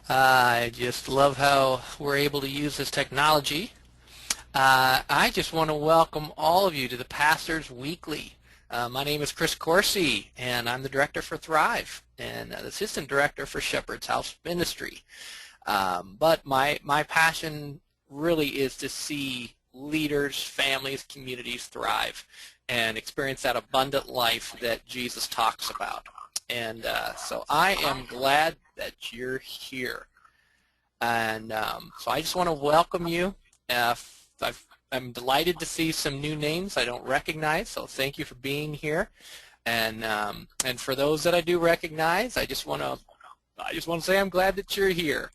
I just love how we're able to use this technology. I just want to welcome all of you to the Pastors Weekly. My name is Chris Coursey, and I'm the director for Thrive and the assistant director for Shepherd's House Ministry. But my passion really is to see leaders, families, communities thrive and experience that abundant life that Jesus talks about. And so I am glad that you're here. And so I just want to welcome you. I'm delighted to see some new names I don't recognize, so thank you for being here. And for those that I do recognize, I just want to say I'm glad that you're here.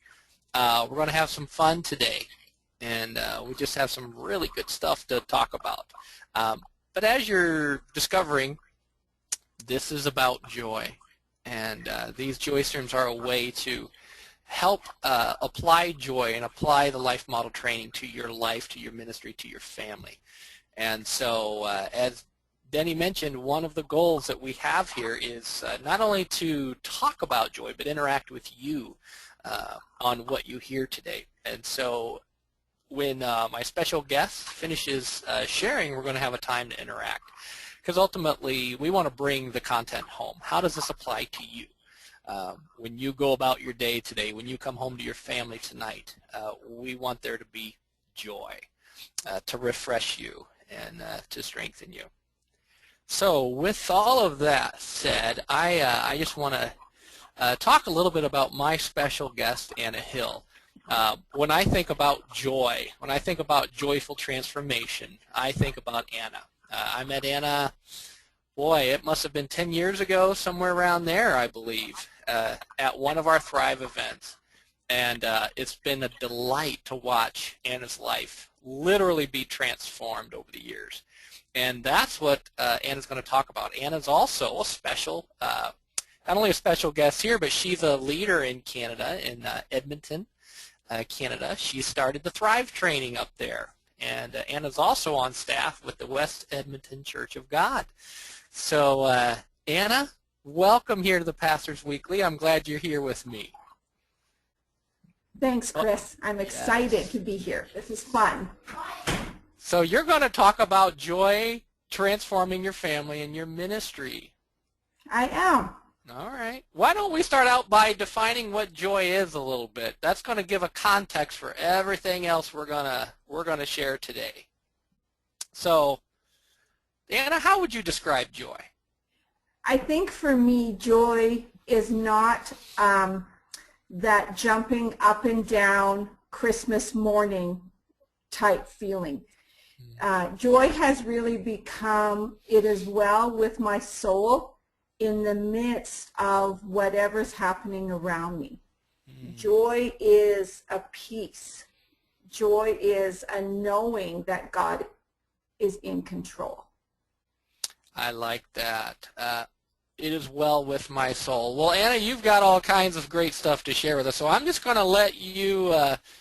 We're going to have some fun today, and we just have some really good stuff to talk about. But as you're discovering, this is about joy, and these joy streams are a way to help apply joy and apply the life model training to your life, to your ministry, to your family. And so as Denny mentioned, one of the goals that we have here is not only to talk about joy, but interact with you on what you hear today. And so when my special guest finishes sharing, we're going to have a time to interact. Because ultimately, we want to bring the content home. How does this apply to you? When you go about your day today, when you come home to your family tonight, we want there to be joy to refresh you and to strengthen you. So with all of that said, I just want to talk a little bit about my special guest, Anna Hill. When I think about joy, when I think about joyful transformation, I think about Anna. I met Anna, boy, it must have been 10 years ago, somewhere around there, I believe, at one of our Thrive events. And it's been a delight to watch Anna's life literally be transformed over the years. And that's what Anna's going to talk about. Anna's also a special, not only a special guest here, but she's a leader in Canada, in Edmonton, Canada. She started the Thrive training up there. And Anna's also on staff with the West Edmonton Church of God. So Anna, welcome here to the Pastors Weekly. I'm glad you're here with me. Thanks, Chris. I'm excited to be here. This is fun. So you're going to talk about joy transforming your family and your ministry. I am. All right. Why don't we start out by defining what joy is a little bit? That's going to give a context for everything else we're going to share today. So, Anna, how would you describe joy? I think for me, joy is not that jumping up and down Christmas morning type feeling. Joy has really become, it is well with my soul in the midst of whatever's happening around me. Joy is a peace. Joy is a knowing that God is in control. I like that. It is well with my soul. Well, Anna, you've got all kinds of great stuff to share with us, so I'm just going to let you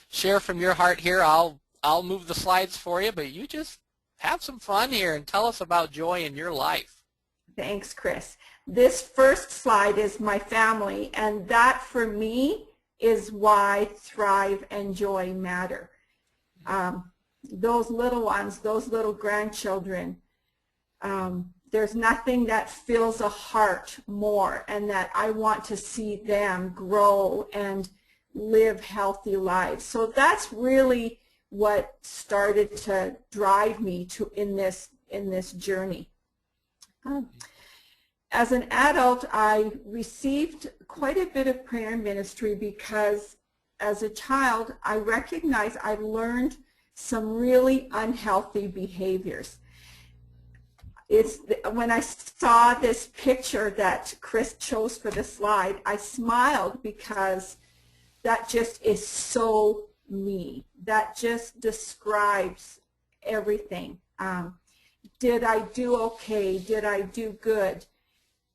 share from your heart here. I'll move the slides for you, but you just have some fun here and tell us about joy in your life. Thanks, Chris. This first slide is my family, and that for me is why Thrive and joy matter. Those little ones, those little grandchildren, there's nothing that fills a heart more, and that I want to see them grow and live healthy lives. So that's really what started to drive me in this journey. As an adult, I received quite a bit of prayer ministry because as a child, I recognized I learned some really unhealthy behaviors. When I saw this picture that Chris chose for the slide, I smiled because that just is so me. That just describes everything. Did I do okay? Did I do good?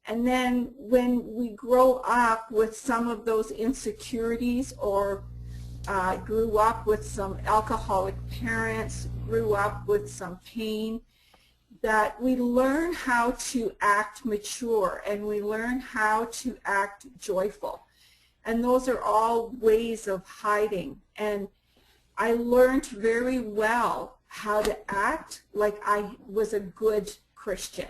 And then when we grow up with some of those insecurities, or grew up with some alcoholic parents, grew up with some pain, that we learn how to act mature and we learn how to act joyful. And those are all ways of hiding. And I learned very well how to act like I was a good Christian.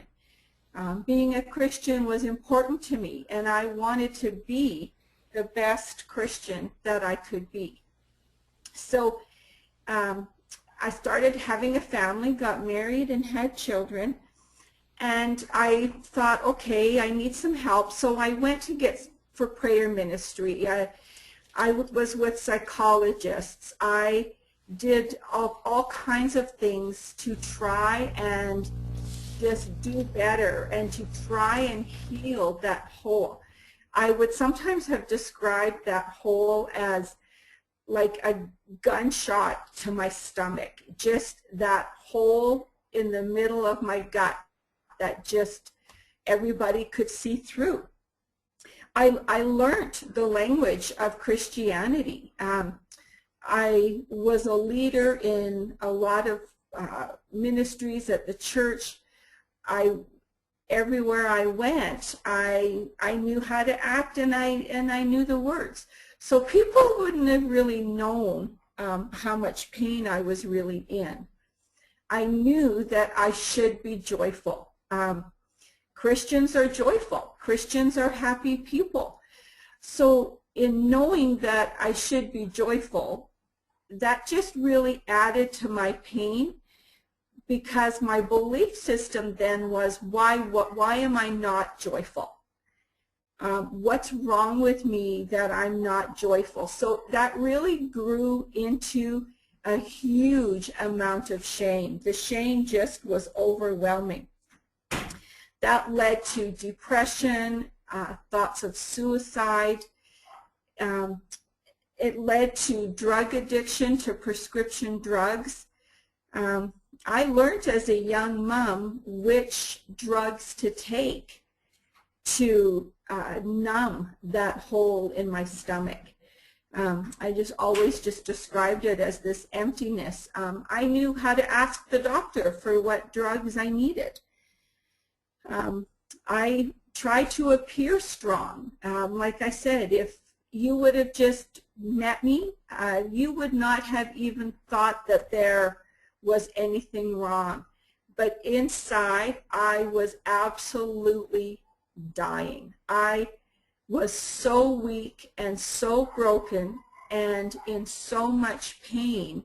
Being a Christian was important to me, and I wanted to be the best Christian that I could be. So I started having a family, got married, and had children. And I thought, okay, I need some help. So I went to get for prayer ministry. I was with psychologists. I did all kinds of things to try and just do better and to try and heal that hole. I would sometimes have described that hole as like a gunshot to my stomach, just that hole in the middle of my gut that just everybody could see through. I learned the language of Christianity. I was a leader in a lot of ministries at the church. Everywhere I went, I knew how to act, and I knew the words. So people wouldn't have really known how much pain I was really in. I knew that I should be joyful. Christians are joyful. Christians are happy people. So in knowing that I should be joyful, that just really added to my pain, because my belief system then was, why am I not joyful? What's wrong with me that I'm not joyful? So that really grew into a huge amount of shame. The shame just was overwhelming. That led to depression, thoughts of suicide. It led to drug addiction, to prescription drugs. I learned as a young mom which drugs to take to numb that hole in my stomach. I just always described it as this emptiness. I knew how to ask the doctor for what drugs I needed. I tried to appear strong. Like I said, if you would have just met me, you would not have even thought that there was anything wrong. But inside, I was absolutely dying. I was so weak and so broken and in so much pain.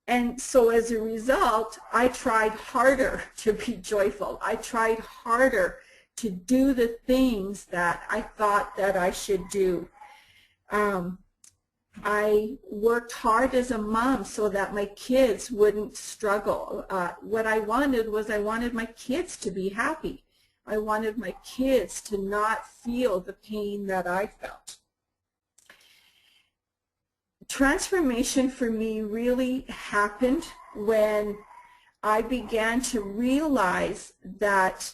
And so as a result, I tried harder to be joyful. I tried harder to do the things that I thought that I should do. I worked hard as a mom so that my kids wouldn't struggle. What I wanted was I wanted my kids to be happy. I wanted my kids to not feel the pain that I felt. Transformation for me really happened when I began to realize that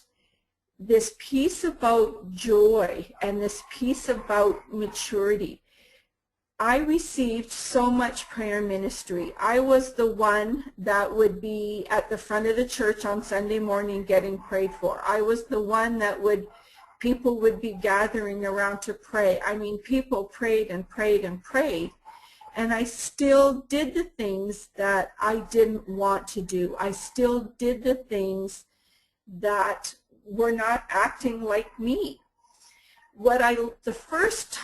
this piece about joy and this piece about maturity, I received so much prayer ministry. I was the one that would be at the front of the church on Sunday morning getting prayed for. I was the one that people would be gathering around to pray. I mean, people prayed and prayed and prayed. And I still did the things that I didn't want to do. I still did the things that were not acting like me. The first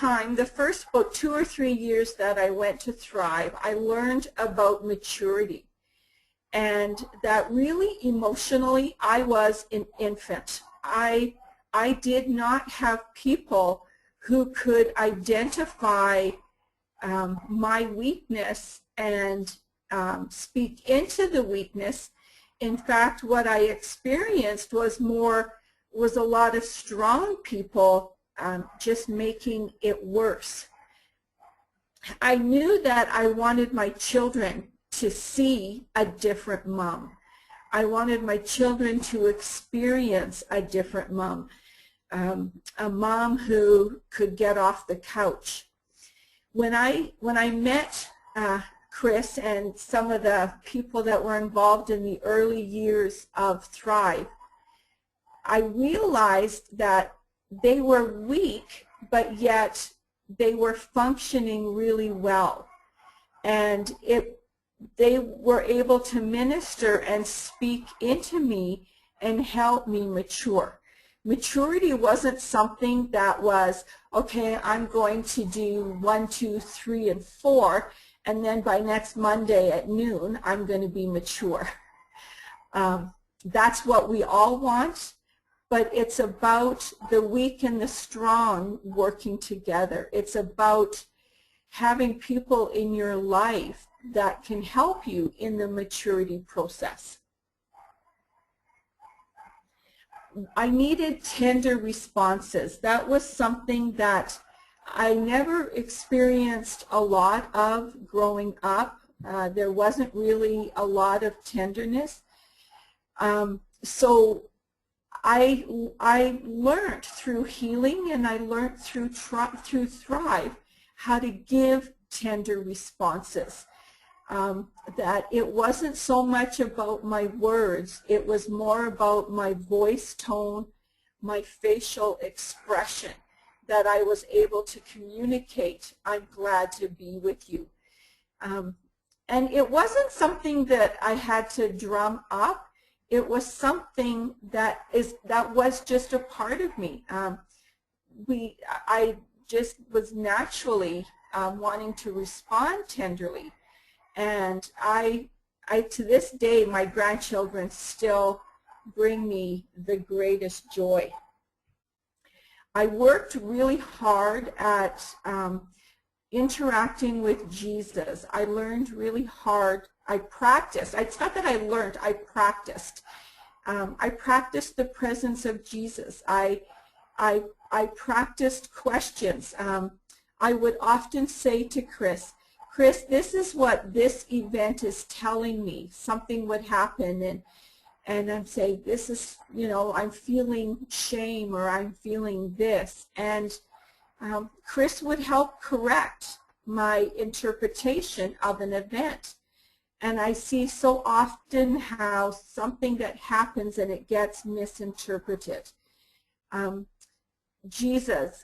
about 2 or 3 years that I went to Thrive, I learned about maturity. And that really emotionally, I was an infant. I did not have people who could identify my weakness and speak into the weakness. In fact, what I experienced was a lot of strong people just making it worse. I knew that I wanted my children to see a different mom. I wanted my children to experience a different mom, a mom who could get off the couch. When I met Chris and some of the people that were involved in the early years of Thrive, I realized that they were weak, but yet they were functioning really well. And they were able to minister and speak into me and help me mature. Maturity wasn't something that was, okay, I'm going to do 1, 2, 3, and 4, and then by next Monday at noon, I'm going to be mature. That's what we all want, but it's about the weak and the strong working together. It's about having people in your life that can help you in the maturity process. I needed tender responses. That was something that I never experienced a lot of growing up. There wasn't really a lot of tenderness. So I learned through healing, and I learned through Thrive how to give tender responses. That it wasn't so much about my words, it was more about my voice tone, my facial expression, that I was able to communicate, I'm glad to be with you. And it wasn't something that I had to drum up, it was something that was just a part of me. I just was naturally wanting to respond tenderly. And I to this day, my grandchildren still bring me the greatest joy. I worked really hard at interacting with Jesus. I learned really hard. I practiced. It's not that I learned, I practiced. I practiced the presence of Jesus. I practiced questions. I would often say to Chris, this is what this event is telling me. Something would happen, and I'm saying, this is, I'm feeling shame, or I'm feeling this. And Chris would help correct my interpretation of an event. And I see so often how something that happens and it gets misinterpreted. Jesus,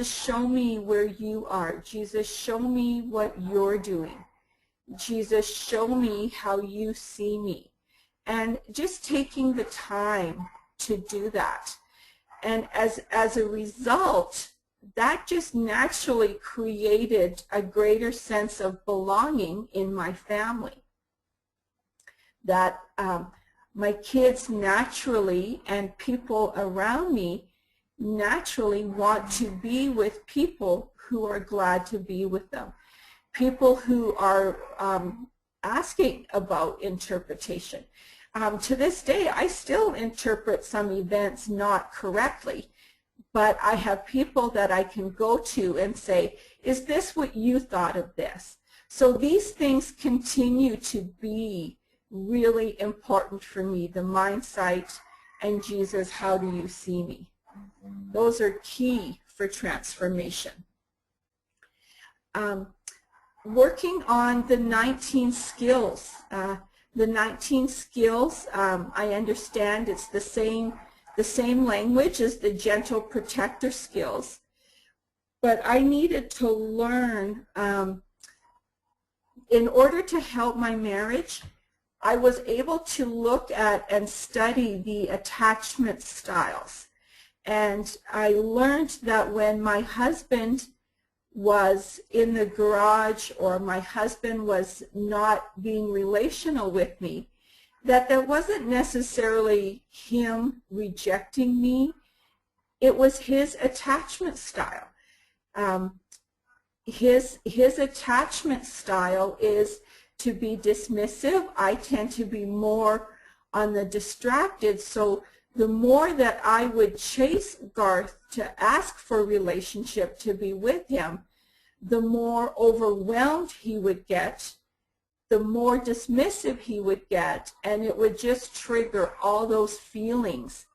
show me where you are. Jesus, show me what you're doing. Jesus, show me how you see me. And just taking the time to do that. And as a result, that just naturally created a greater sense of belonging in my family. That my kids naturally, and people around me, naturally want to be with people who are glad to be with them. People who are asking about interpretation. To this day, I still interpret some events not correctly, but I have people that I can go to and say, is this what you thought of this? So these things continue to be really important for me, the mind sight and Jesus, how do you see me? Those are key for transformation. Working on the 19 skills. The 19 skills, I understand it's the same language as the gentle protector skills, but I needed to learn, in order to help my marriage, I was able to look at and study the attachment styles. And I learned that when my husband was in the garage, or my husband was not being relational with me, that there wasn't necessarily him rejecting me, it was his attachment style. His attachment style is to be dismissive. I tend to be more on the distracted, so the more that I would chase Garth to ask for relationship, to be with him, the more overwhelmed he would get, the more dismissive he would get, and it would just trigger all those feelings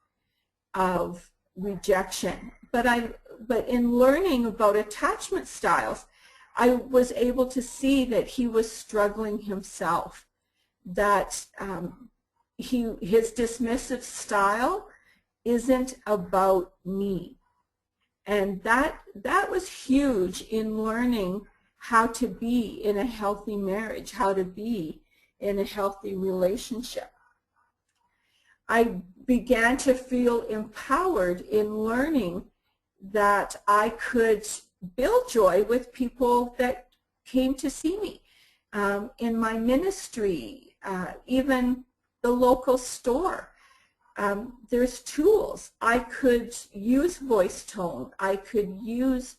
of rejection. But in learning about attachment styles, I was able to see that he was struggling himself, that his dismissive style isn't about me. And that was huge in learning how to be in a healthy marriage, how to be in a healthy relationship. I began to feel empowered in learning that I could build joy with people that came to see me in my ministry, even the local store. There's tools. I could use voice tone. I could use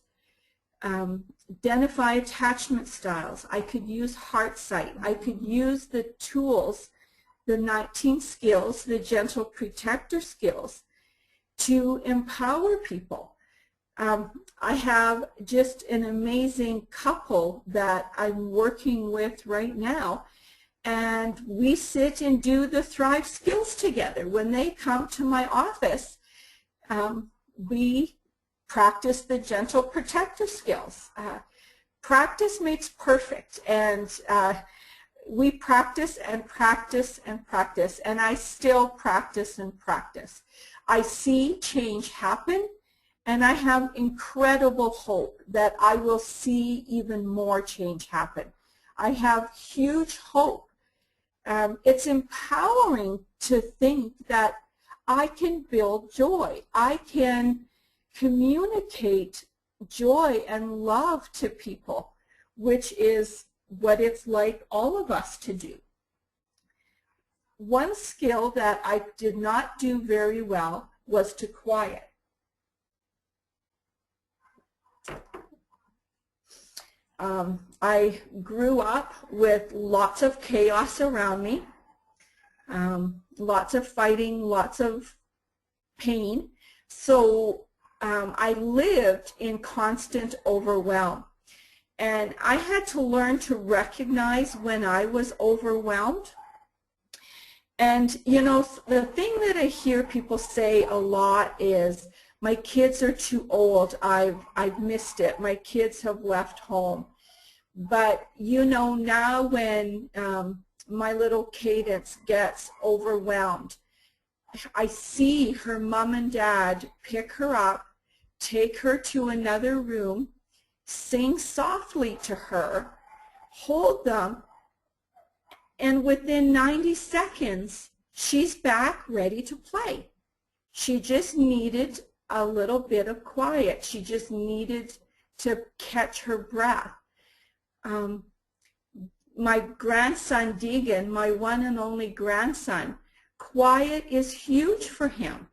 identify attachment styles. I could use heart sight. I could use the tools, the 19 skills, the gentle protector skills, to empower people. I have just an amazing couple that I'm working with right now, and we sit and do the Thrive skills together. When they come to my office, we practice the gentle protector skills. Practice makes perfect, and we practice and practice and practice, and I still practice and practice. I see change happen, and I have incredible hope that I will see even more change happen. I have huge hope. It's empowering to think that I can build joy. I can communicate joy and love to people, which is what it's like all of us to do. One skill that I did not do very well was to quiet. I grew up with lots of chaos around me, lots of fighting, lots of pain. So I lived in constant overwhelm. And I had to learn to recognize when I was overwhelmed. And, you know, the thing that I hear people say a lot is, my kids are too old, I've missed it, my kids have left home. But, you know, now when my little Cadence gets overwhelmed, I see her mom and dad pick her up, take her to another room, sing softly to her, hold them, and within 90 seconds, she's back ready to play. She just needed a little bit of quiet. She just needed to catch her breath. My grandson, Deegan, my one and only grandson, quiet is huge for him.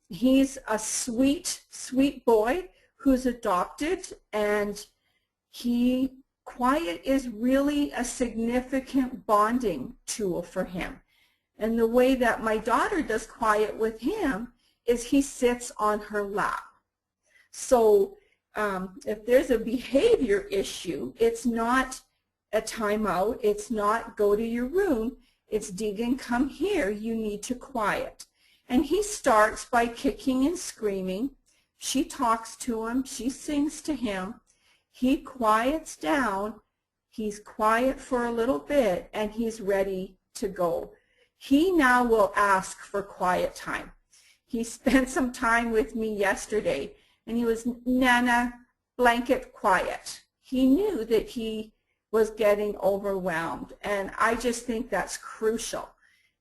He's a sweet, sweet boy who's adopted, and quiet is really a significant bonding tool for him. And the way that my daughter does quiet with him is he sits on her lap. So if there's a behavior issue, it's not a timeout, it's not go to your room, it's Deegan, come here, you need to quiet. And he starts by kicking and screaming. She talks to him, she sings to him, he quiets down, he's quiet for a little bit, and he's ready to go. He now will ask for quiet time. He spent some time with me yesterday, and he was, Nana, blanket quiet. He knew that he was getting overwhelmed, and I just think that's crucial.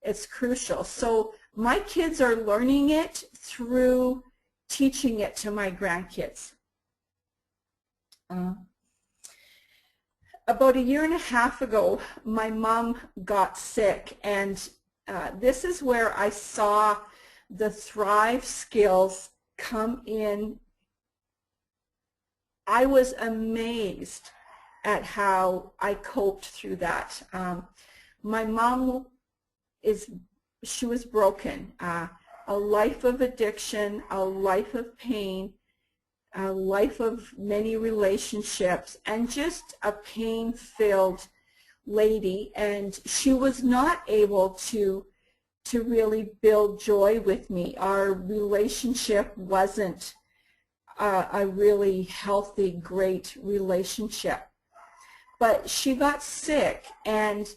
It's crucial. So my kids are learning it through teaching it to my grandkids. About a year and a half ago, my mom got sick, and this is where I saw the Thrive skills come in. I was amazed at how I coped through that. My mom she was broken. A life of addiction, a life of pain, a life of many relationships, and just a pain-filled lady. And she was not able to really build joy with me. Our relationship wasn't a really healthy, great relationship. But she got sick, and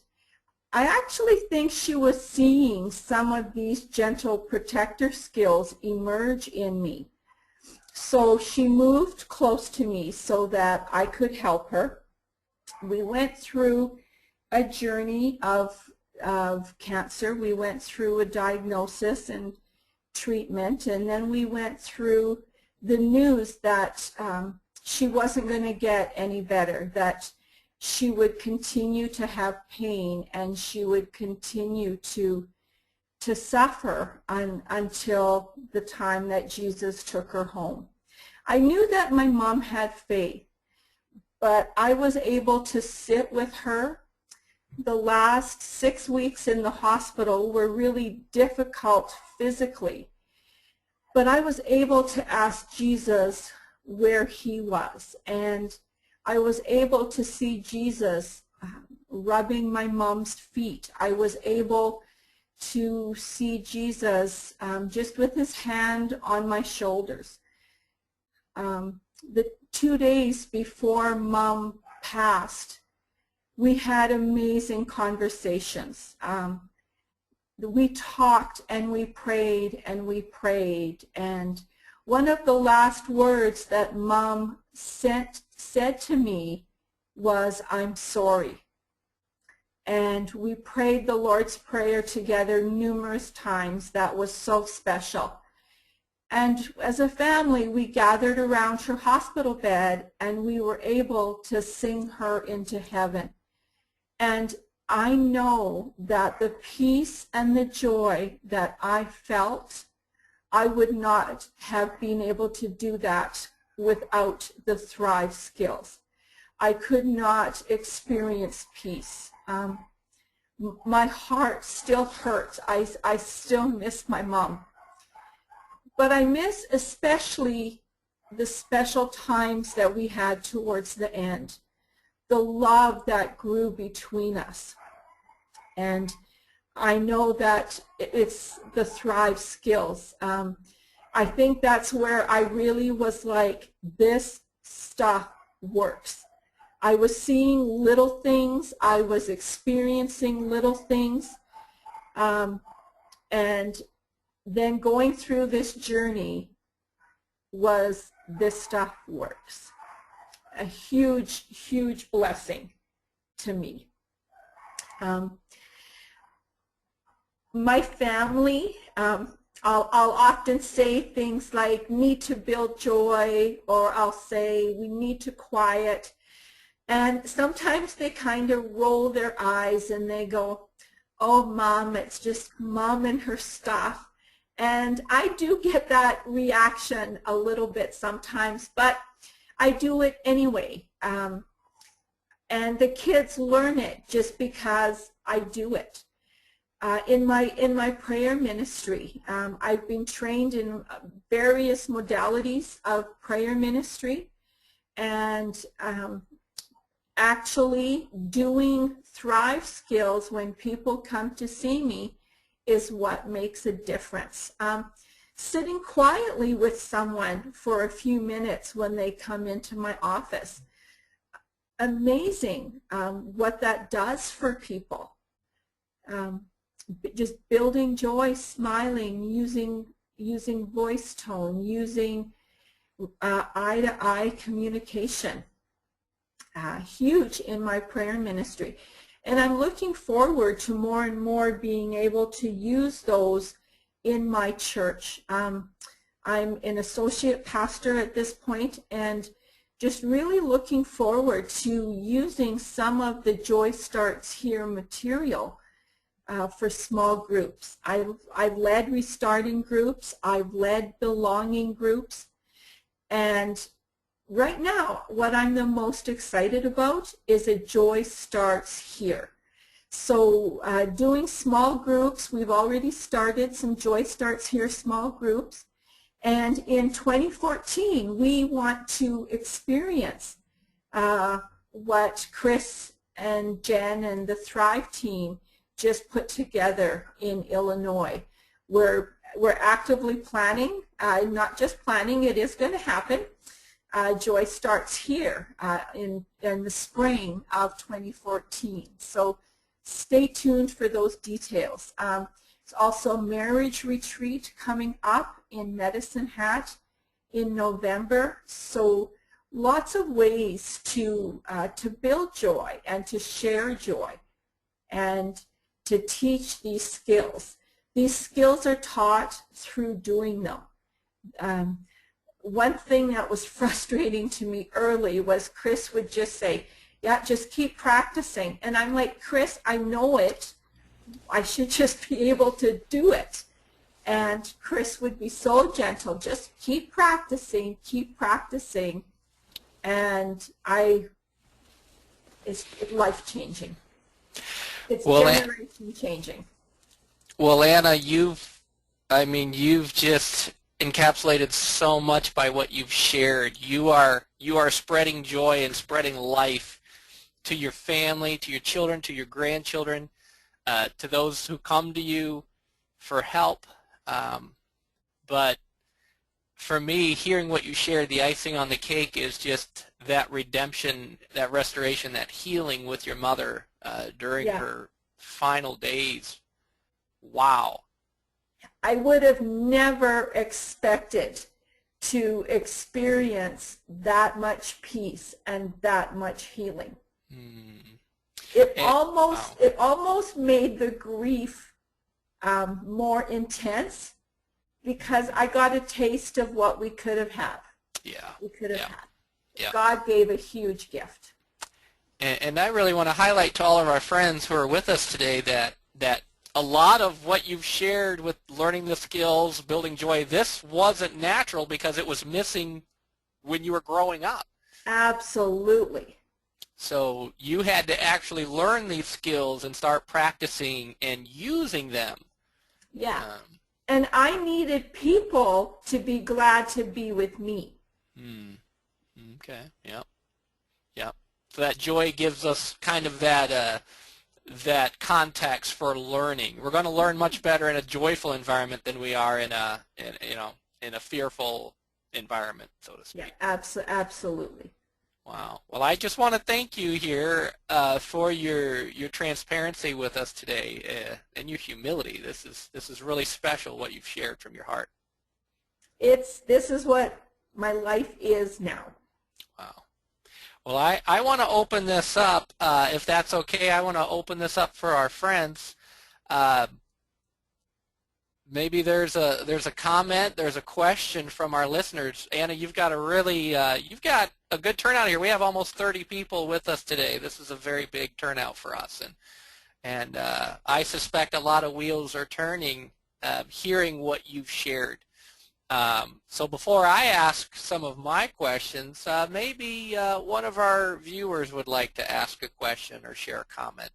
I actually think she was seeing some of these gentle protector skills emerge in me. So she moved close to me so that I could help her. We went through a journey of cancer. We went through a diagnosis and treatment, and then we went through the news that she wasn't going to get any better, that she would continue to have pain and she would continue to suffer until the time that Jesus took her home. I knew that my mom had faith, but I was able to sit with her. The last 6 weeks in the hospital were really difficult physically, but I was able to ask Jesus where he was, and I was able to see Jesus rubbing my mom's feet. I was able to see Jesus just with his hand on my shoulders. The 2 days before Mom passed, we had amazing conversations. We talked and we prayed and we prayed, and one of the last words that Mom said to me was, "I'm sorry." And we prayed the Lord's Prayer together numerous times. That was so special. And as a family, we gathered around her hospital bed and we were able to sing her into heaven. And I know that the peace and the joy that I felt, I would not have been able to do that without the Thrive skills. I could not experience peace. My heart still hurts. I still miss my mom. But I miss especially the special times that we had towards the end, the love that grew between us. And I know that it's the Thrive skills. I think that's where I really was like, this stuff works. I was seeing little things. I was experiencing little things. And then going through this journey was, this stuff works. A huge, huge blessing to me. My family, I'll often say things like, need to build joy, or I'll say, we need to quiet. And sometimes they kind of roll their eyes and they go, "Oh, Mom, it's just Mom and her stuff." And I do get that reaction a little bit sometimes, but I do it anyway. And the kids learn it just because I do it. In my prayer ministry, I've been trained in various modalities of prayer ministry, and actually doing Thrive skills when people come to see me is what makes a difference. Sitting quietly with someone for a few minutes when they come into my office, amazing what that does for people. Just building joy, smiling, using voice tone, using eye-to-eye communication. Huge in my prayer ministry. And I'm looking forward to more and more being able to use those in my church. I'm an associate pastor at this point, and just really looking forward to using some of the Joy Starts Here material for small groups. I've led restarting groups, I've led belonging groups, and right now what I'm the most excited about is a Joy Starts Here. So doing small groups, we've already started some Joy Starts Here small groups, and in 2014 we want to experience what Chris and Jen and the Thrive team just put together in Illinois. We're actively planning, not just planning, it is going to happen. Joy Starts Here in the spring of 2014. So stay tuned for those details. There's also a marriage retreat coming up in Medicine Hat in November. So lots of ways to build joy and to share joy and to teach these skills. These skills are taught through doing them. One thing that was frustrating to me early was Chris would just say, yeah, just keep practicing. And I'm like, Chris, I know it. I should just be able to do it. And Chris would be so gentle, just keep practicing, and it's life-changing. It's generation changing. Well, Anna, you've just encapsulated so much by what you've shared. You are spreading joy and spreading life to your family, to your children, to your grandchildren, to those who come to you for help. But for me, hearing what you shared, the icing on the cake is just that redemption, that restoration, that healing with your mother during her final days. Wow. I would have never expected to experience that much peace and that much healing. It almost made the grief more intense, because I got a taste of what we could have had. Yeah. We could have had. Yeah. God gave a huge gift. And I really want to highlight to all of our friends who are with us today that a lot of what you've shared with learning the skills, building joy, this wasn't natural because it was missing when you were growing up. Absolutely. So you had to actually learn these skills and start practicing and using them. Yeah. And I needed people to be glad to be with me. Okay. Yep. So that joy gives us kind of that context for learning. We're going to learn much better in a joyful environment than we are in a fearful environment, so to speak. Yeah, absolutely. Wow. Well, I just want to thank you here for your transparency with us today and your humility. This is really special what you've shared from your heart. This is what my life is now. Wow. Well, I want to open this up, if that's okay. I want to open this up for our friends. Maybe there's a comment, there's a question from our listeners. Anna, you've got a good turnout here. We have almost 30 people with us today. This is a very big turnout for us, and I suspect a lot of wheels are turning hearing what you've shared. So before I ask some of my questions, maybe one of our viewers would like to ask a question or share a comment.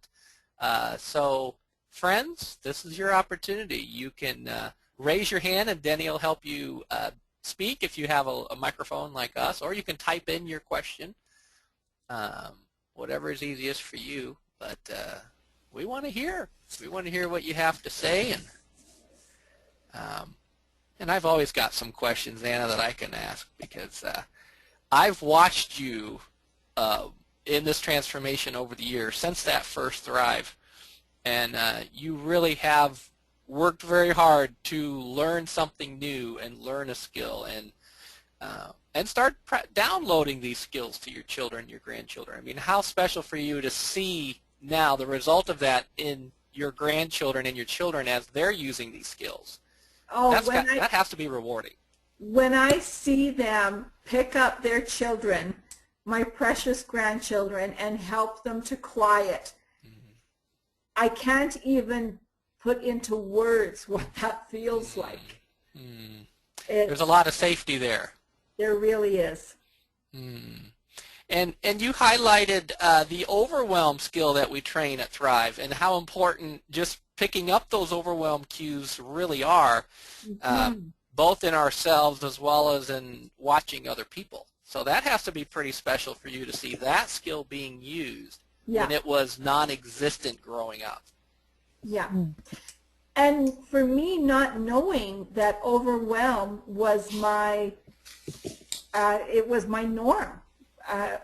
So friends, this is your opportunity. You can raise your hand and Denny will help you speak if you have a microphone like us, or you can type in your question, whatever is easiest for you. But we want to hear what you have to say, and I've always got some questions, Anna, that I can ask, because I've watched you in this transformation over the years since that first Thrive, and you really have worked very hard to learn something new and learn a skill and start downloading these skills to your children, your grandchildren. I mean, how special for you to see now the result of that in your grandchildren and your children as they're using these skills. Oh, that has to be rewarding. When I see them pick up their children, my precious grandchildren, and help them to quiet, I can't even put into words what that feels like. There's a lot of safety there. There really is. And you highlighted the overwhelm skill that we train at Thrive, and how important just picking up those overwhelm cues really are, both in ourselves as well as in watching other people. So that has to be pretty special for you to see that skill being used when it was non-existent growing up. Yeah. And for me, not knowing that overwhelm was it was my norm.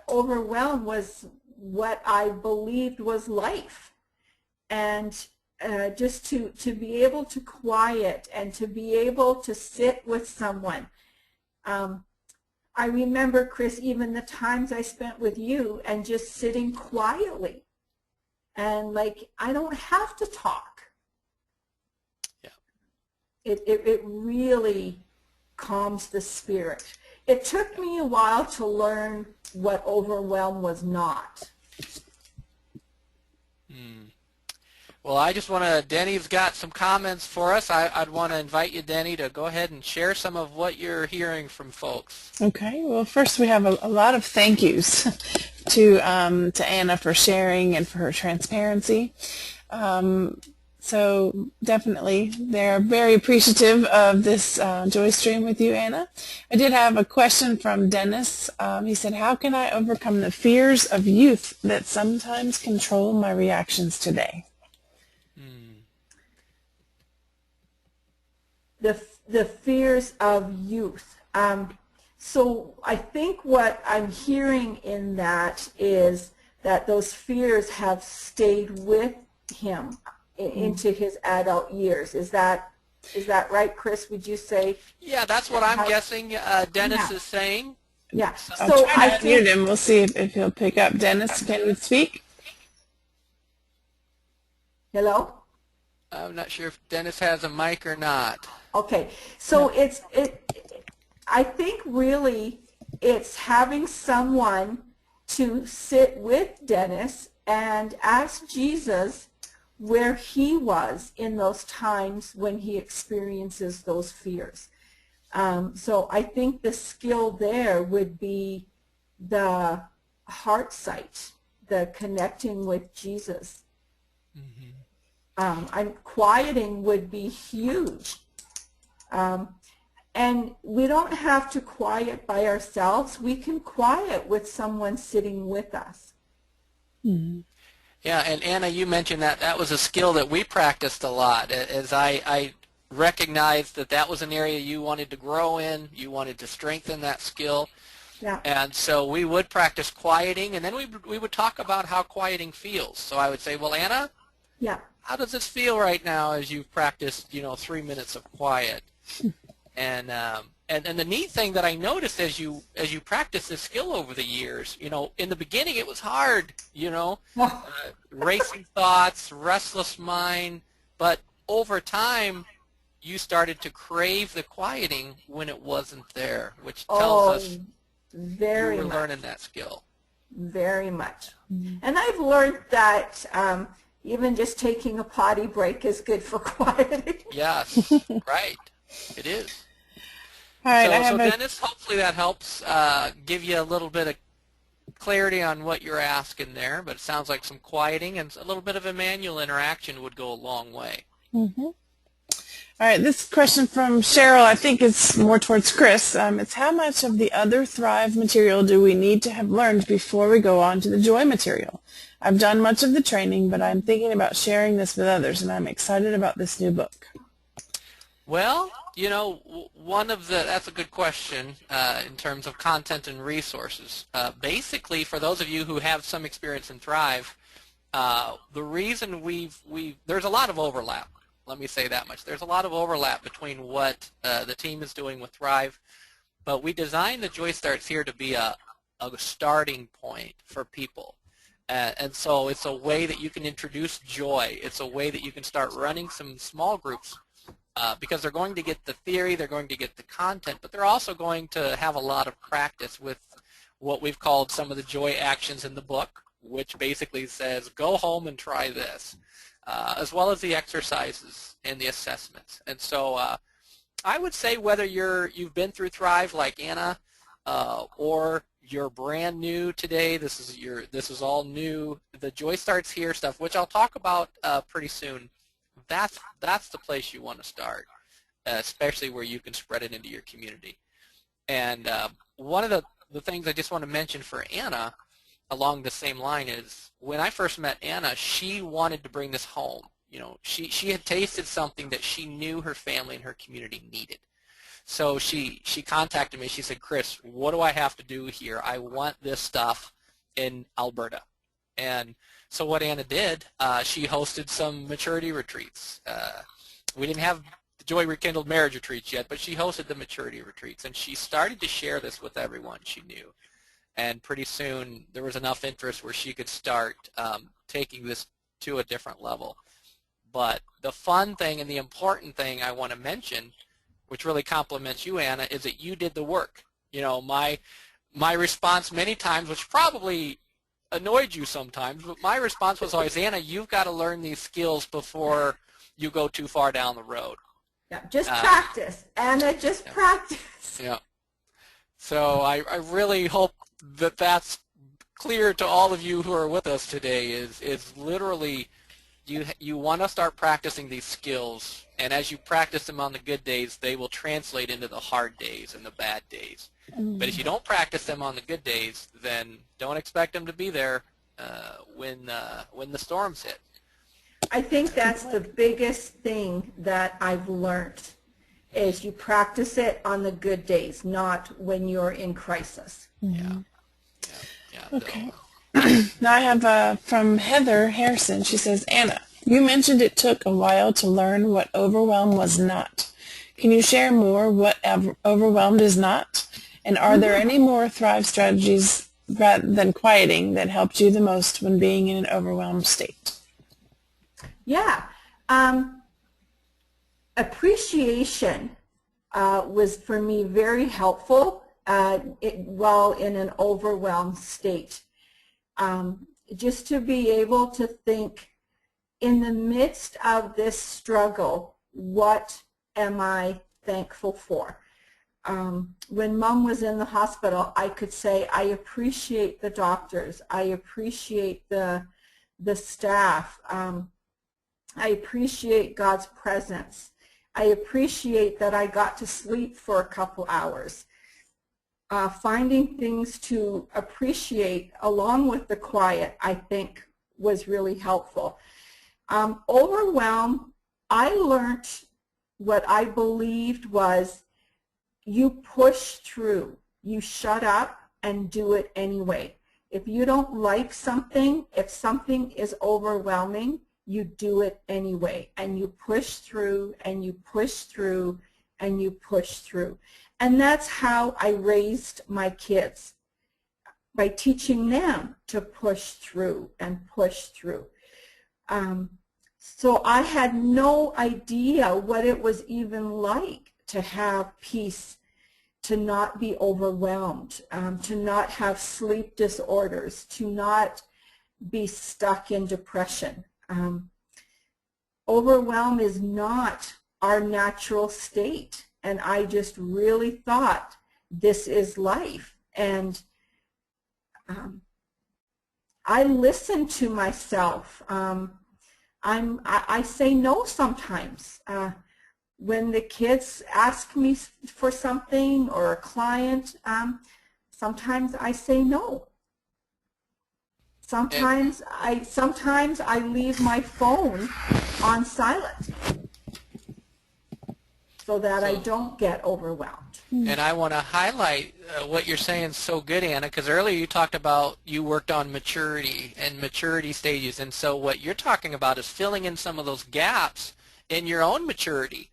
Overwhelm was what I believed was life. And just to be able to quiet and to be able to sit with someone I remember, Chris, even the times I spent with you and just sitting quietly and like, I don't have to talk. Yeah. It really calms the spirit. It took me a while to learn what overwhelm was not. Well, I just want to, Denny's got some comments for us. I'd want to invite you, Denny, to go ahead and share some of what you're hearing from folks. Okay. Well, first we have a lot of thank yous to Anna for sharing and for her transparency. So definitely they're very appreciative of this joy stream with you, Anna. I did have a question from Dennis. He said, how can I overcome the fears of youth that sometimes control my reactions today? The fears of youth. So I think what I'm hearing in that is that those fears have stayed with him into his adult years. Is that right, Chris? Would you say? Yeah, that's what I'm guessing Dennis is saying. Yeah. So I unmute him. We'll see if he'll pick up. Dennis, can you speak? Hello? I'm not sure if Dennis has a mic or not. Okay, so I think really it's having someone to sit with Dennis and ask Jesus where he was in those times when he experiences those fears. So I think the skill there would be the heart sight, the connecting with Jesus. Quieting would be huge. And we don't have to quiet by ourselves. We can quiet with someone sitting with us. Yeah, and Anna, you mentioned that was a skill that we practiced a lot. As I recognized that was an area you wanted to grow in, you wanted to strengthen that skill. Yeah. And so we would practice quieting, and then we would talk about how quieting feels. So I would say, well, Anna, yeah, how does this feel right now as you've practiced, 3 minutes of quiet? And the neat thing that I noticed as you practice this skill over the years, in the beginning it was hard, racing thoughts, restless mind, but over time you started to crave the quieting when it wasn't there, which tells us very you were much. learning that skill. Very much. And I've learned that even just taking a potty break is good for quieting. Yes, right. It is. All right, so Dennis, hopefully that helps give you a little bit of clarity on what you're asking there, but it sounds like some quieting and a little bit of Immanuel interaction would go a long way. All right, this question from Cheryl, I think it's more towards Chris. It's how much of the other Thrive material do we need to have learned before we go on to the Joy material? I've done much of the training, but I'm thinking about sharing this with others, and I'm excited about this new book. Well, that's a good question in terms of content and resources. Basically, for those of you who have some experience in Thrive, the reason there's a lot of overlap. Let me say that much. There's a lot of overlap between what the team is doing with Thrive, but we designed the Joy Starts here to be a starting point for people. And so it's a way that you can introduce joy. It's a way that you can start running some small groups because they're going to get the theory, they're going to get the content, but they're also going to have a lot of practice with what we've called some of the joy actions in the book, which basically says go home and try this, as well as the exercises and the assessments. And so I would say whether you've been through Thrive like Anna or you're brand new today, this is all new. The Joy Starts Here stuff, which I'll talk about pretty soon. That's the place you want to start, especially where you can spread it into your community. And one of the things I just want to mention for Anna along the same line is when I first met Anna, she wanted to bring this home. She had tasted something that she knew her family and her community needed. So she contacted me. She said, Chris, what do I have to do here? I want this stuff in Alberta. And so what Anna did, she hosted some maturity retreats. We didn't have the Joy Rekindled Marriage Retreats yet, but she hosted the maturity retreats, and she started to share this with everyone she knew. And pretty soon there was enough interest where she could start taking this to a different level. But the fun thing and the important thing I want to mention, which really compliments you, Anna, is that you did the work. You know, my response many times, which probably annoyed you sometimes, but my response was always, Anna, you've got to learn these skills before you go too far down the road. Yeah, just practice, Anna, just practice. Yeah. So I really hope that that's clear to all of you who are with us today, is literally you want to start practicing these skills, and as you practice them on the good days, they will translate into the hard days and the bad days. But if you don't practice them on the good days, then don't expect them to be there when the storms hit. I think that's the biggest thing that I've learned, is you practice it on the good days, not when you're in crisis. Yeah. Okay. Now I have from Heather Harrison. She says, Anna, you mentioned it took a while to learn what overwhelm was not. Can you share more what overwhelmed is not? And are there any more Thrive strategies rather than quieting that helped you the most when being in an overwhelmed state? Yeah. Appreciation was for me very helpful while in an overwhelmed state. Just to be able to think, in the midst of this struggle, what am I thankful for? When Mom was in the hospital, I could say, I appreciate the doctors. I appreciate the staff. I appreciate God's presence. I appreciate that I got to sleep for a couple hours. Finding things to appreciate along with the quiet, I think, was really helpful. Overwhelm, I learned what I believed was you push through. You shut up and do it anyway. If you don't like something, if something is overwhelming, you do it anyway. And you push through, and you push through, and you push through. And that's how I raised my kids, by teaching them to push through and push through. So I had no idea what it was even like to have peace, to not be overwhelmed, to not have sleep disorders, to not be stuck in depression. Overwhelm is not our natural state. And I just really thought, this is life. And I listen to myself. I say no sometimes. When the kids ask me for something, or a client, sometimes I say no. Sometimes I leave my phone on silent, so that I don't get overwhelmed. And I want to highlight what you're saying so good, Anna, because earlier you talked about you worked on maturity and maturity stages, and so what you're talking about is filling in some of those gaps in your own maturity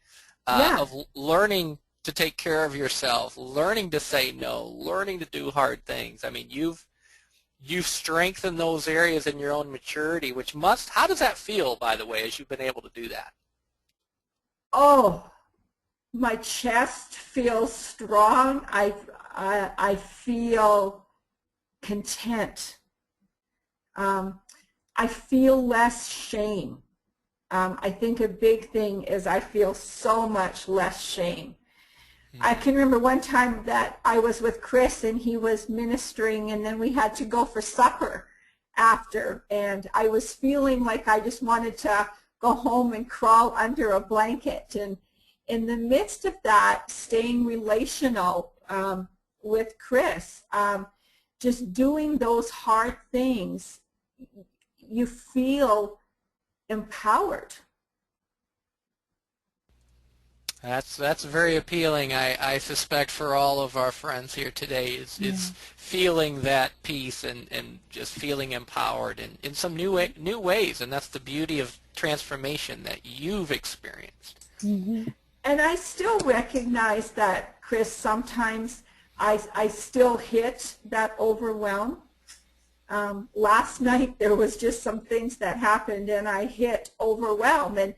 of learning to take care of yourself, learning to say no, learning to do hard things. I mean, you've strengthened those areas in your own maturity, which how does that feel, by the way, as you've been able to do that? Oh, my chest feels strong. I feel content. I feel less shame. I think a big thing is I feel so much less shame. I can remember one time that I was with Chris and he was ministering, and then we had to go for supper after, and I was feeling like I just wanted to go home and crawl under a blanket. And in the midst of that, staying relational with Chris, just doing those hard things, you feel empowered. That's very appealing, I suspect, for all of our friends here today, is feeling that peace and just feeling empowered in some new ways, and that's the beauty of transformation that you've experienced. And And I still recognize that, Chris, sometimes I still hit that overwhelm. Last night there was just some things that happened and I hit overwhelm, and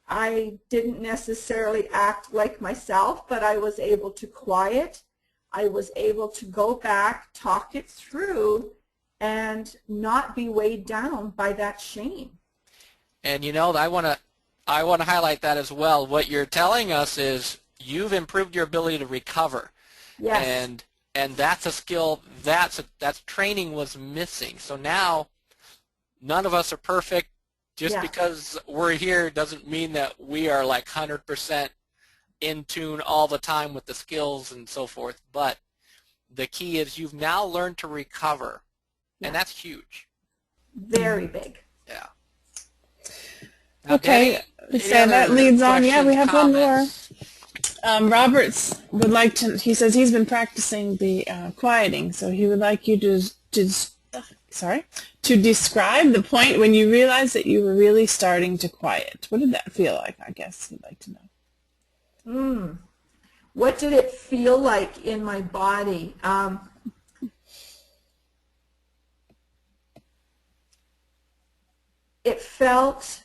I didn't necessarily act like myself, but I was able to quiet. I was able to go back, talk it through, and not be weighed down by that shame. And you know, I want to highlight that as well. What you're telling us is you've improved your ability to recover. Yes. And that's a skill that's training was missing. So now none of us are perfect. Just because we're here doesn't mean that we are like 100% in tune all the time with the skills and so forth. But the key is you've now learned to recover, and that's huge. Very big. Yeah. Now, Okay, so that leads on. Yeah, we have comments? One more. Roberts would like to, he says he's been practicing the quieting, so he would like you to describe the point when you realized that you were really starting to quiet. What did that feel like, I guess he'd like to know. What did it feel like in my body? It felt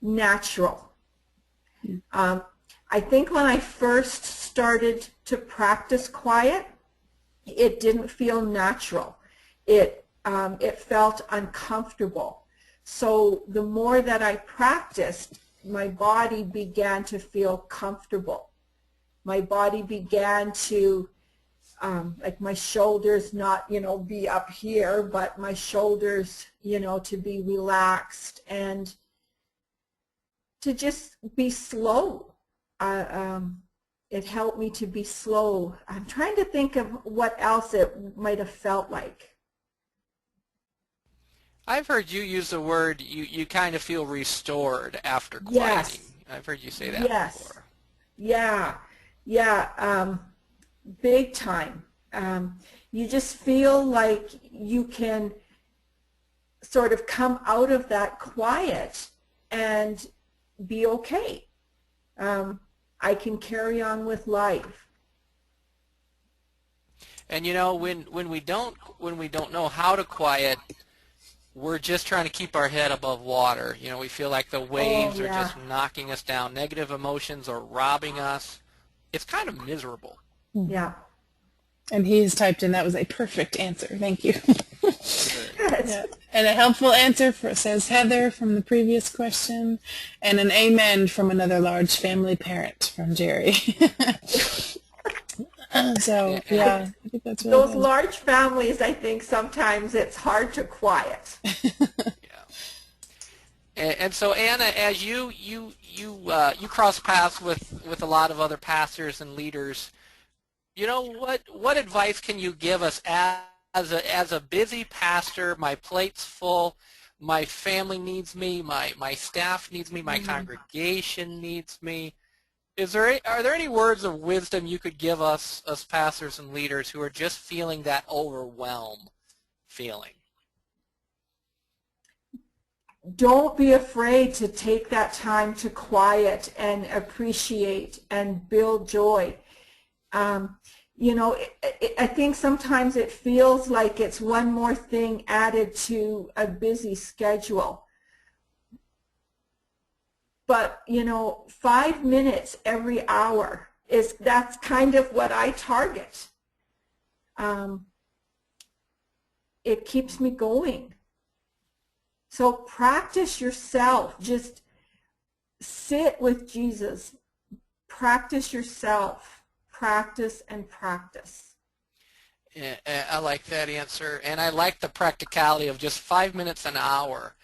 natural. I think when I first started to practice quiet, it didn't feel natural. It felt uncomfortable. So the more that I practiced, my body began to feel comfortable. My body began to, like my shoulders not, be up here, but my shoulders, to be relaxed and to just be slow. It helped me to be slow. I'm trying to think of what else it might have felt like. I've heard you use the word you kind of feel restored after quieting. Yes. I've heard you say that before. Yeah, big time. You just feel like you can sort of come out of that quiet and be okay. I can carry on with life. And when we don't know how to quiet, we're just trying to keep our head above water. We feel like the waves are just knocking us down. Negative emotions are robbing us. It's kind of miserable. Yeah. And he has typed in, that was a perfect answer. Thank you. Yeah. And a helpful answer says Heather from the previous question, and an amen from another large family parent from Jerry. So, yeah, I think that's really Those good. large families, I think sometimes it's hard to quiet. And so, Anna, as you cross paths with a lot of other pastors and leaders, what advice can you give us as a busy pastor? My plate's full. My family needs me. My staff needs me. My congregation needs me. Are there any words of wisdom you could give us as pastors and leaders who are just feeling that overwhelm feeling? Don't be afraid to take that time to quiet and appreciate and build joy. I think sometimes it feels like it's one more thing added to a busy schedule. But, 5 minutes every hour that's kind of what I target. It keeps me going. So practice yourself. Just sit with Jesus. Practice yourself. Practice and practice. Yeah, I like that answer, and I like the practicality of just 5 minutes an hour.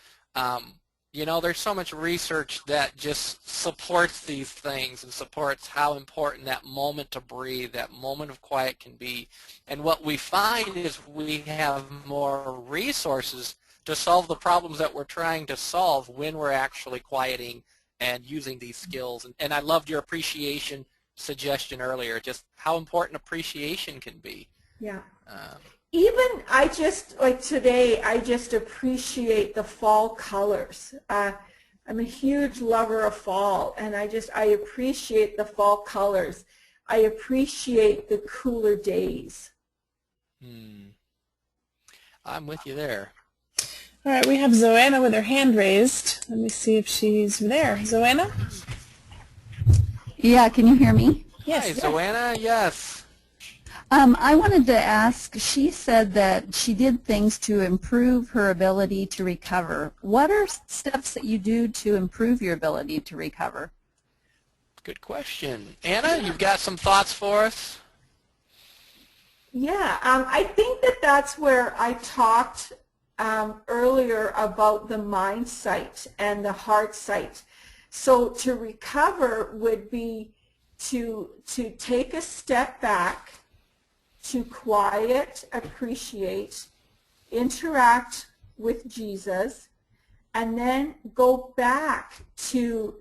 There's so much research that just supports these things and supports how important that moment to breathe, that moment of quiet can be. And what we find is we have more resources to solve the problems that we're trying to solve when we're actually quieting and using these skills. And I loved your appreciation suggestion earlier, just how important appreciation can be. Yeah. Even today, I just appreciate the fall colors. I'm a huge lover of fall, and I appreciate the fall colors. I appreciate the cooler days. I'm with you there. All right, we have Zoanna with her hand raised. Let me see if she's there. Zoanna? Yeah, can you hear me? Yes. Hi, Zoanna. Yes. I wanted to ask, she said that she did things to improve her ability to recover. What are steps that you do to improve your ability to recover? Good question. Anna, you've got some thoughts for us? Yeah, I think that's where I talked earlier about the mind sight and the heart sight. So to recover would be to take a step back, to quiet, appreciate, interact with Jesus, and then go back to,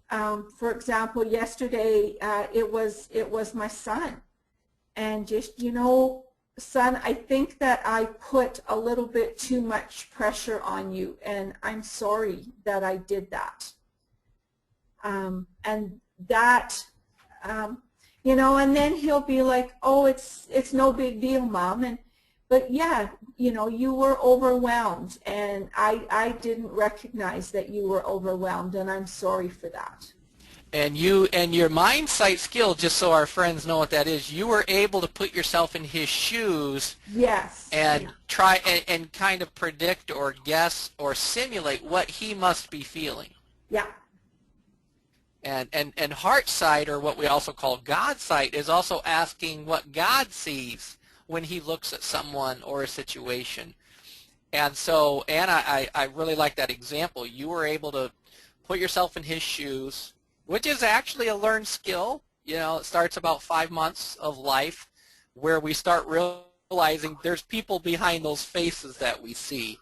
for example, yesterday it was my son. And just, son, I think that I put a little bit too much pressure on you, and I'm sorry that I did that. And that, and then he'll be like, oh, it's no big deal, Mom. But yeah, you were overwhelmed, and I didn't recognize that you were overwhelmed, and I'm sorry for that. And your mind sight skill, just so our friends know what that is, you were able to put yourself in his shoes. Yes. And try and kind of predict or guess or simulate what he must be feeling. Yeah. And heart sight, or what we also call God sight, is also asking what God sees when he looks at someone or a situation. And so, Anna, I really like that example. You were able to put yourself in his shoes, which is actually a learned skill. It starts about 5 months of life where we start realizing there's people behind those faces that we see,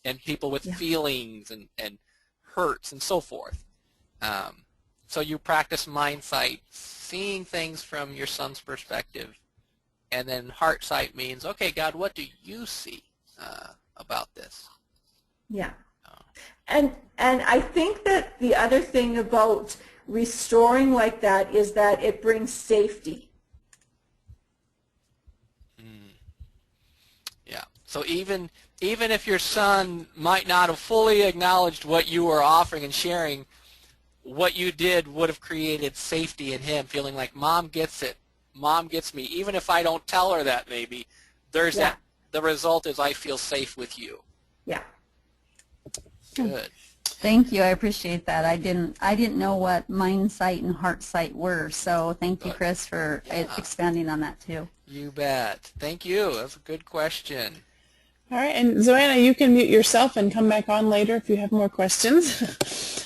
and people with feelings and hurts and so forth. So you practice mind sight, seeing things from your son's perspective, and then heart sight means, okay, God, what do you see about this? Yeah. And I think that the other thing about restoring like that is that it brings safety. Yeah. So even if your son might not have fully acknowledged what you were offering and sharing, what you did would have created safety in him, feeling like Mom gets it. Mom gets me. Even if I don't tell her that, maybe there's that. The result is I feel safe with you. Yeah. Good. Thank you. I appreciate that. I didn't know what mind sight and heart sight were. So thank you, Chris, for expanding on that too. You bet. Thank you. That's a good question. All right, and Zoanna, you can mute yourself and come back on later if you have more questions.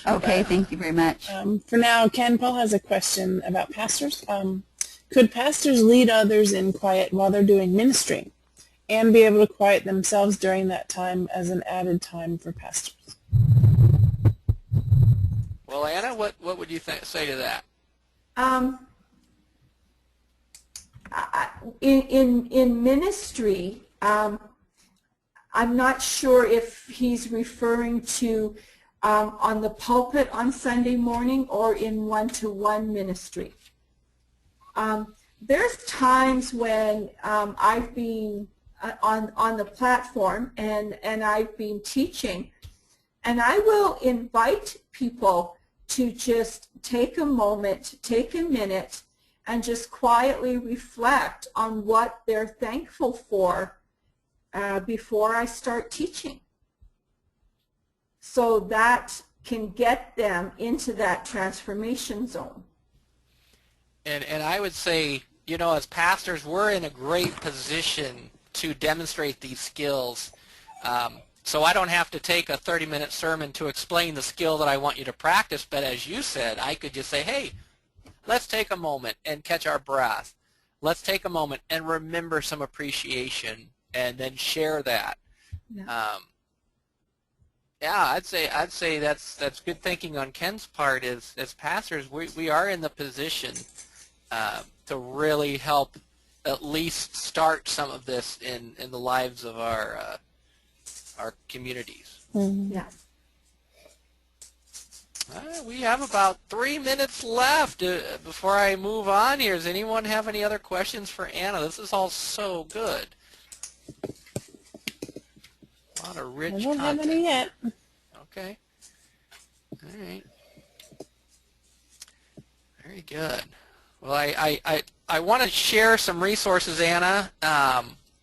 Okay, thank you very much. For now, Ken Paul has a question about pastors. Could pastors lead others in quiet while they're doing ministry and be able to quiet themselves during that time as an added time for pastors? Well, Anna, what would you say to that? In ministry, I'm not sure if he's referring to on the pulpit on Sunday morning or in one-to-one ministry. There's times when I've been on the platform and I've been teaching, and I will invite people to just take a moment, take a minute, and just quietly reflect on what they're thankful for before I start teaching. So that can get them into that transformation zone. And I would say, as pastors, we're in a great position to demonstrate these skills. So I don't have to take a 30-minute sermon to explain the skill that I want you to practice, but as you said, I could just say, hey, let's take a moment and catch our breath. Let's take a moment and remember some appreciation and then share that. I'd say that's good thinking on Ken's part. As pastors, we are in the position to really help at least start some of this in the lives of our communities. Mm-hmm. Yeah. We have about 3 minutes left before I move on here. Does anyone have any other questions for Anna? This is all so good. A lot of rich I don't content. have any yet. Okay. All right. Very good. Well, I want to share some resources, Anna,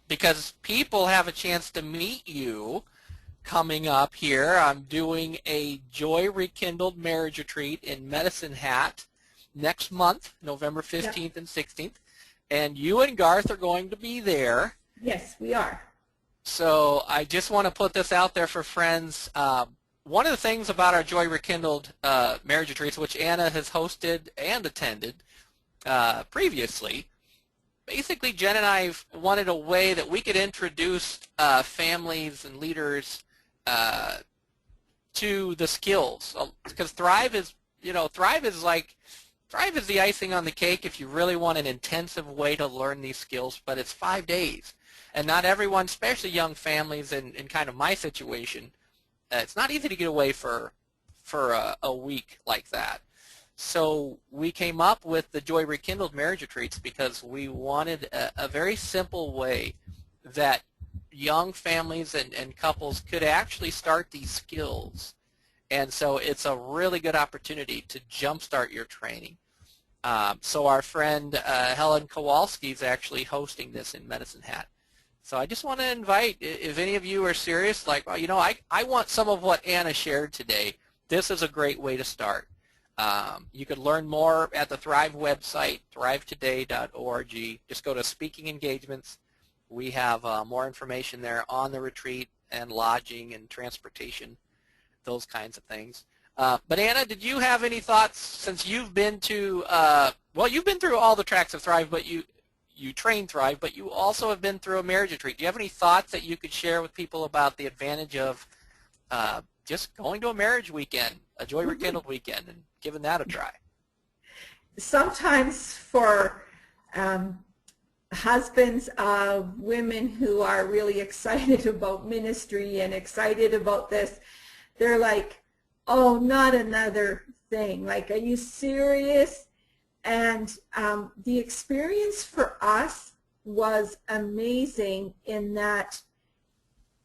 because people have a chance to meet you coming up here. I'm doing a Joy Rekindled Marriage Retreat in Medicine Hat next month, November 15th and 16th, and you and Garth are going to be there. Yes, we are. So I just want to put this out there for friends. One of the things about our Joy Rekindled Marriage Retreats, which Anna has hosted and attended previously, basically Jen and I wanted a way that we could introduce families and leaders to the skills, because Thrive is the icing on the cake if you really want an intensive way to learn these skills, but it's 5 days. And not everyone, especially young families in kind of my situation, it's not easy to get away for a week like that. So we came up with the Joy Rekindled Marriage Retreats because we wanted a very simple way that young families and couples could actually start these skills. And so it's a really good opportunity to jumpstart your training. So our friend Helen Kowalski is actually hosting this in Medicine Hat. So I just want to invite, if any of you are serious, like, well, you know, I want some of what Anna shared today, this is a great way to start. You could learn more at the Thrive website, thrivetoday.org. Just go to Speaking Engagements. We have more information there on the retreat and lodging and transportation, those kinds of things. But Anna, did you have any thoughts, since you've been to, well, you've been through all the tracks of Thrive, but you train Thrive, but you also have been through a marriage retreat. Do you have any thoughts that you could share with people about the advantage of just going to a marriage weekend, a Joy Rekindled weekend, and giving that a try? Sometimes for husbands of women who are really excited about ministry and excited about this, they're like, oh, not another thing. Like, are you serious? And the experience for us was amazing in that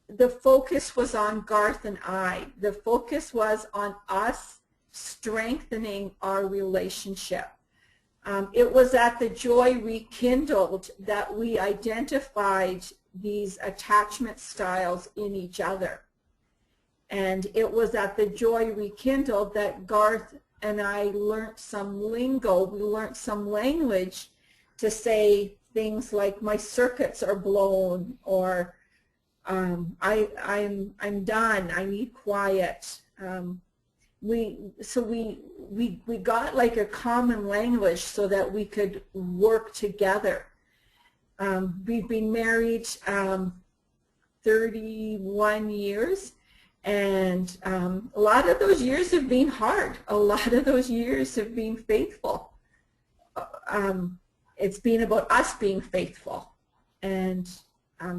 the focus was on Garth and I. The focus was on us strengthening our relationship. It was at the Joy Rekindled that we identified these attachment styles in each other. And it was at the Joy Rekindled that Garth and I learned some lingo. We learned some language to say things like, my circuits are blown, or I'm done, I need quiet. We got like a common language so that we could work together. We've been married 31 years, and a lot of those years have been hard. A lot of those years have been faithful. It's been about us being faithful, and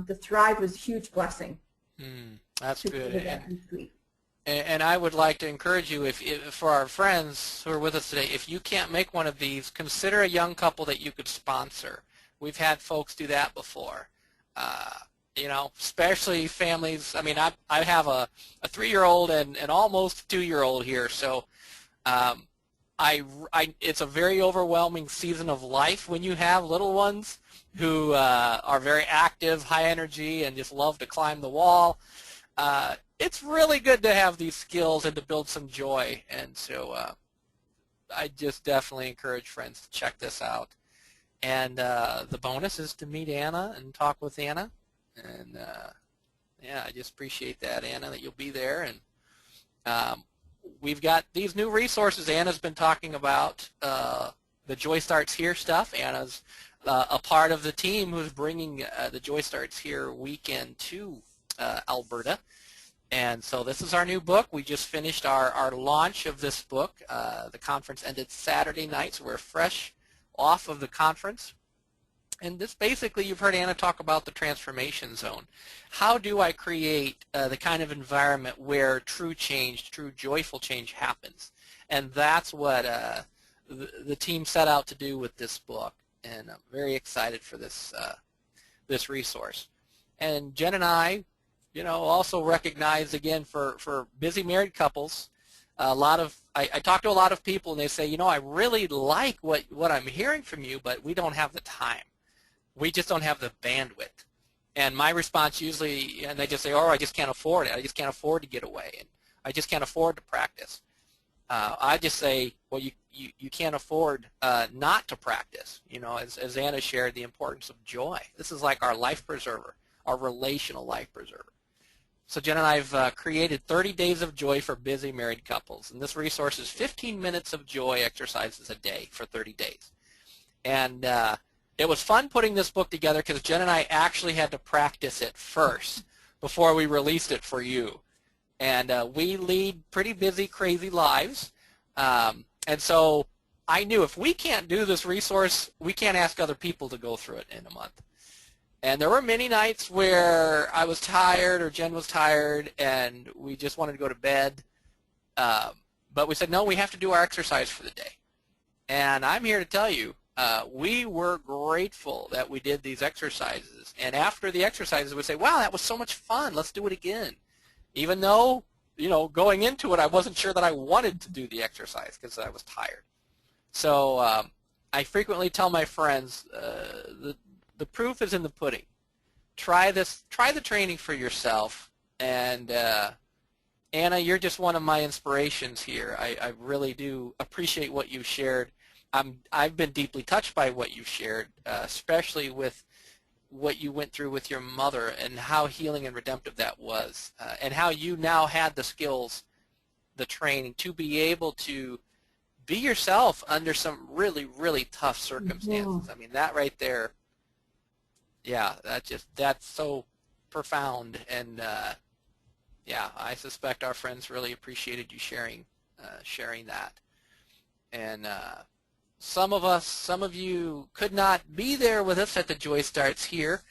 the Thrive was a huge blessing. That's good. And I would like to encourage you, if for our friends who are with us today, if you can't make one of these, consider a young couple that you could sponsor. We've had folks do that before. You know, especially families. I mean, I have a 3-year-old and almost 2-year-old here, so it's a very overwhelming season of life when you have little ones who are very active, high energy, and just love to climb the wall. It's really good to have these skills and to build some joy, and so I just definitely encourage friends to check this out. And the bonus is to meet Anna and talk with Anna. And yeah, I just appreciate that, Anna, that you'll be there. And we've got these new resources Anna's been talking about, the Joy Starts Here stuff. Anna's a part of the team who's bringing the Joy Starts Here weekend to Alberta. And so this is our new book. We just finished our launch of this book. The conference ended Saturday night, so we're fresh off of the conference. And this basically, you've heard Anna talk about the transformation zone. How do I create the kind of environment where true change, true joyful change happens? And that's what the team set out to do with this book. And I'm very excited for this this resource. And Jen and I, also recognize, again, for busy married couples, I talk to a lot of people and they say, I really like what I'm hearing from you, but we don't have the time. We just don't have the bandwidth. And my response usually, and they just say, I just can't afford it. I just can't afford to get away. And I just can't afford to practice. I just say, well, you can't afford not to practice. As Anna shared, the importance of joy. This is like our life preserver, our relational life preserver. So Jen and I have created 30 Days of Joy for Busy Married Couples. And this resource is 15 minutes of joy exercises a day for 30 days. And it was fun putting this book together because Jen and I actually had to practice it first before we released it for you. And we lead pretty busy, crazy lives. And so I knew if we can't do this resource, we can't ask other people to go through it in a month. And there were many nights where I was tired or Jen was tired and we just wanted to go to bed. But we said, no, we have to do our exercise for the day. And I'm here to tell you, we were grateful that we did these exercises. And after the exercises, we'd say, wow, that was so much fun. Let's do it again. Even though, going into it, I wasn't sure that I wanted to do the exercise because I was tired. So I frequently tell my friends, the proof is in the pudding. Try the training for yourself. And Anna, you're just one of my inspirations here. I really do appreciate what you shared. I've been deeply touched by what you shared, especially with what you went through with your mother and how healing and redemptive that was, and how you now had the skills, the training to be able to be yourself under some really, really tough circumstances. I mean, that right there, yeah, that's so profound. And yeah, I suspect our friends really appreciated you sharing that. And some of you could not be there with us at the Joy Starts here.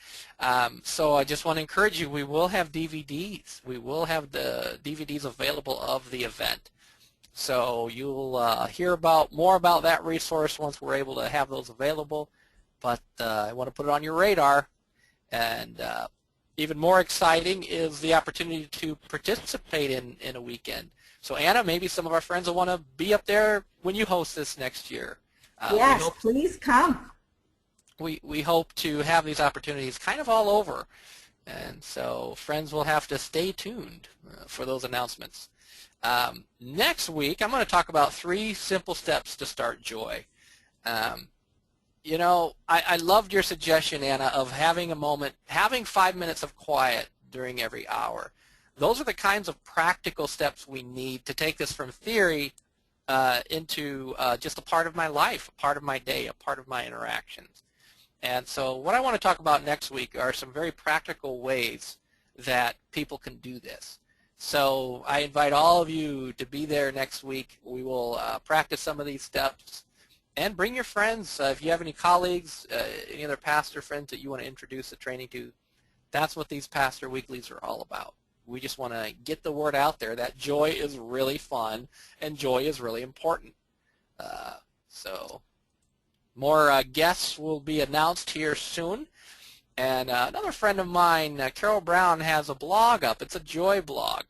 So I just want to encourage you, we will have DVDs. We will have the DVDs available of the event. So you'll hear more about that resource once we're able to have those available. But I want to put it on your radar. And even more exciting is the opportunity to participate in a weekend. So Anna, maybe some of our friends will want to be up there when you host this next year. Yes, please come. We hope to have these opportunities kind of all over. And so friends will have to stay tuned for those announcements. Next week, I'm going to talk about 3 simple steps to start joy. I loved your suggestion, Anna, of having 5 minutes of quiet during every hour. Those are the kinds of practical steps we need to take this from theory into just a part of my life, a part of my day, a part of my interactions. And so what I want to talk about next week are some very practical ways that people can do this. So I invite all of you to be there next week. We will practice some of these steps. And bring your friends. If you have any colleagues, any other pastor friends that you want to introduce the training to, that's what these Pastor Weeklies are all about. We just want to get the word out there that joy is really fun and joy is really important. So more guests will be announced here soon. And another friend of mine, Carol Brown, has a blog up. It's a joy blog.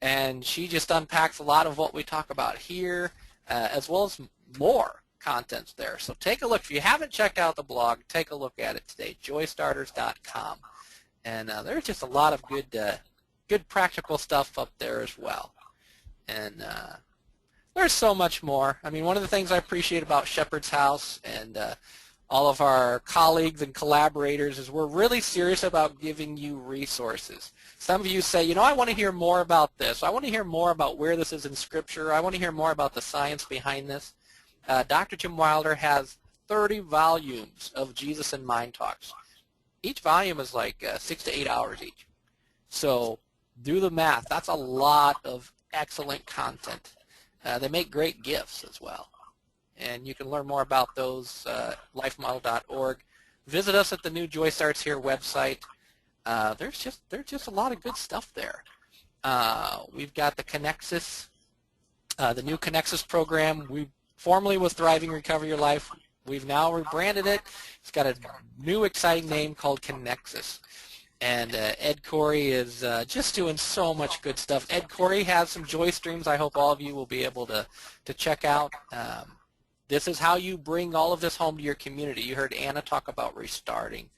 And she just unpacks a lot of what we talk about here, as well as more contents there. So take a look. If you haven't checked out the blog, take a look at it today, joystarters.com. And there's just a lot of good practical stuff up there as well. And there's so much more. I mean, one of the things I appreciate about Shepherd's House and all of our colleagues and collaborators is we're really serious about giving you resources. Some of you say, I want to hear more about this. I want to hear more about where this is in Scripture. I want to hear more about the science behind this. Dr. Jim Wilder has 30 volumes of Jesus and Mind Talks. Each volume is like 6 to 8 hours each. So do the math. That's a lot of excellent content. They make great gifts as well. And you can learn more about those at lifemodel.org. Visit us at the new Joy Starts Here website. There's just a lot of good stuff there. We've got the Connexus the new Connexus program. We formerly was Thriving Recover Your Life. We've now rebranded it. It's got a new exciting name called Connexus. And Ed Corey is just doing so much good stuff. Ed Corey has some joy streams I hope all of you will be able to check out. This is how you bring all of this home to your community. You heard Anna talk about restarting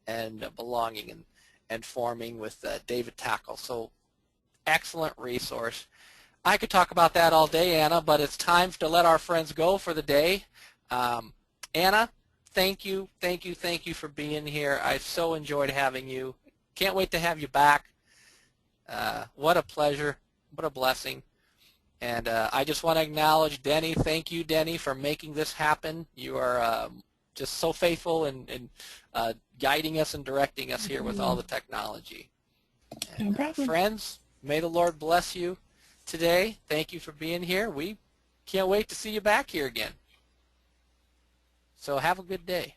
and belonging and forming with David Tackle. So excellent resource. I could talk about that all day, Anna, but it's time to let our friends go for the day. Anna, thank you for being here. I so enjoyed having you. Can't wait to have you back. What a pleasure. What a blessing. And I just want to acknowledge Denny. Thank you, Denny, for making this happen. You are just so faithful in guiding us and directing us here with all the technology. And, No problem. friends, may the Lord bless you today. Thank you for being here. We can't wait to see you back here again. So have a good day.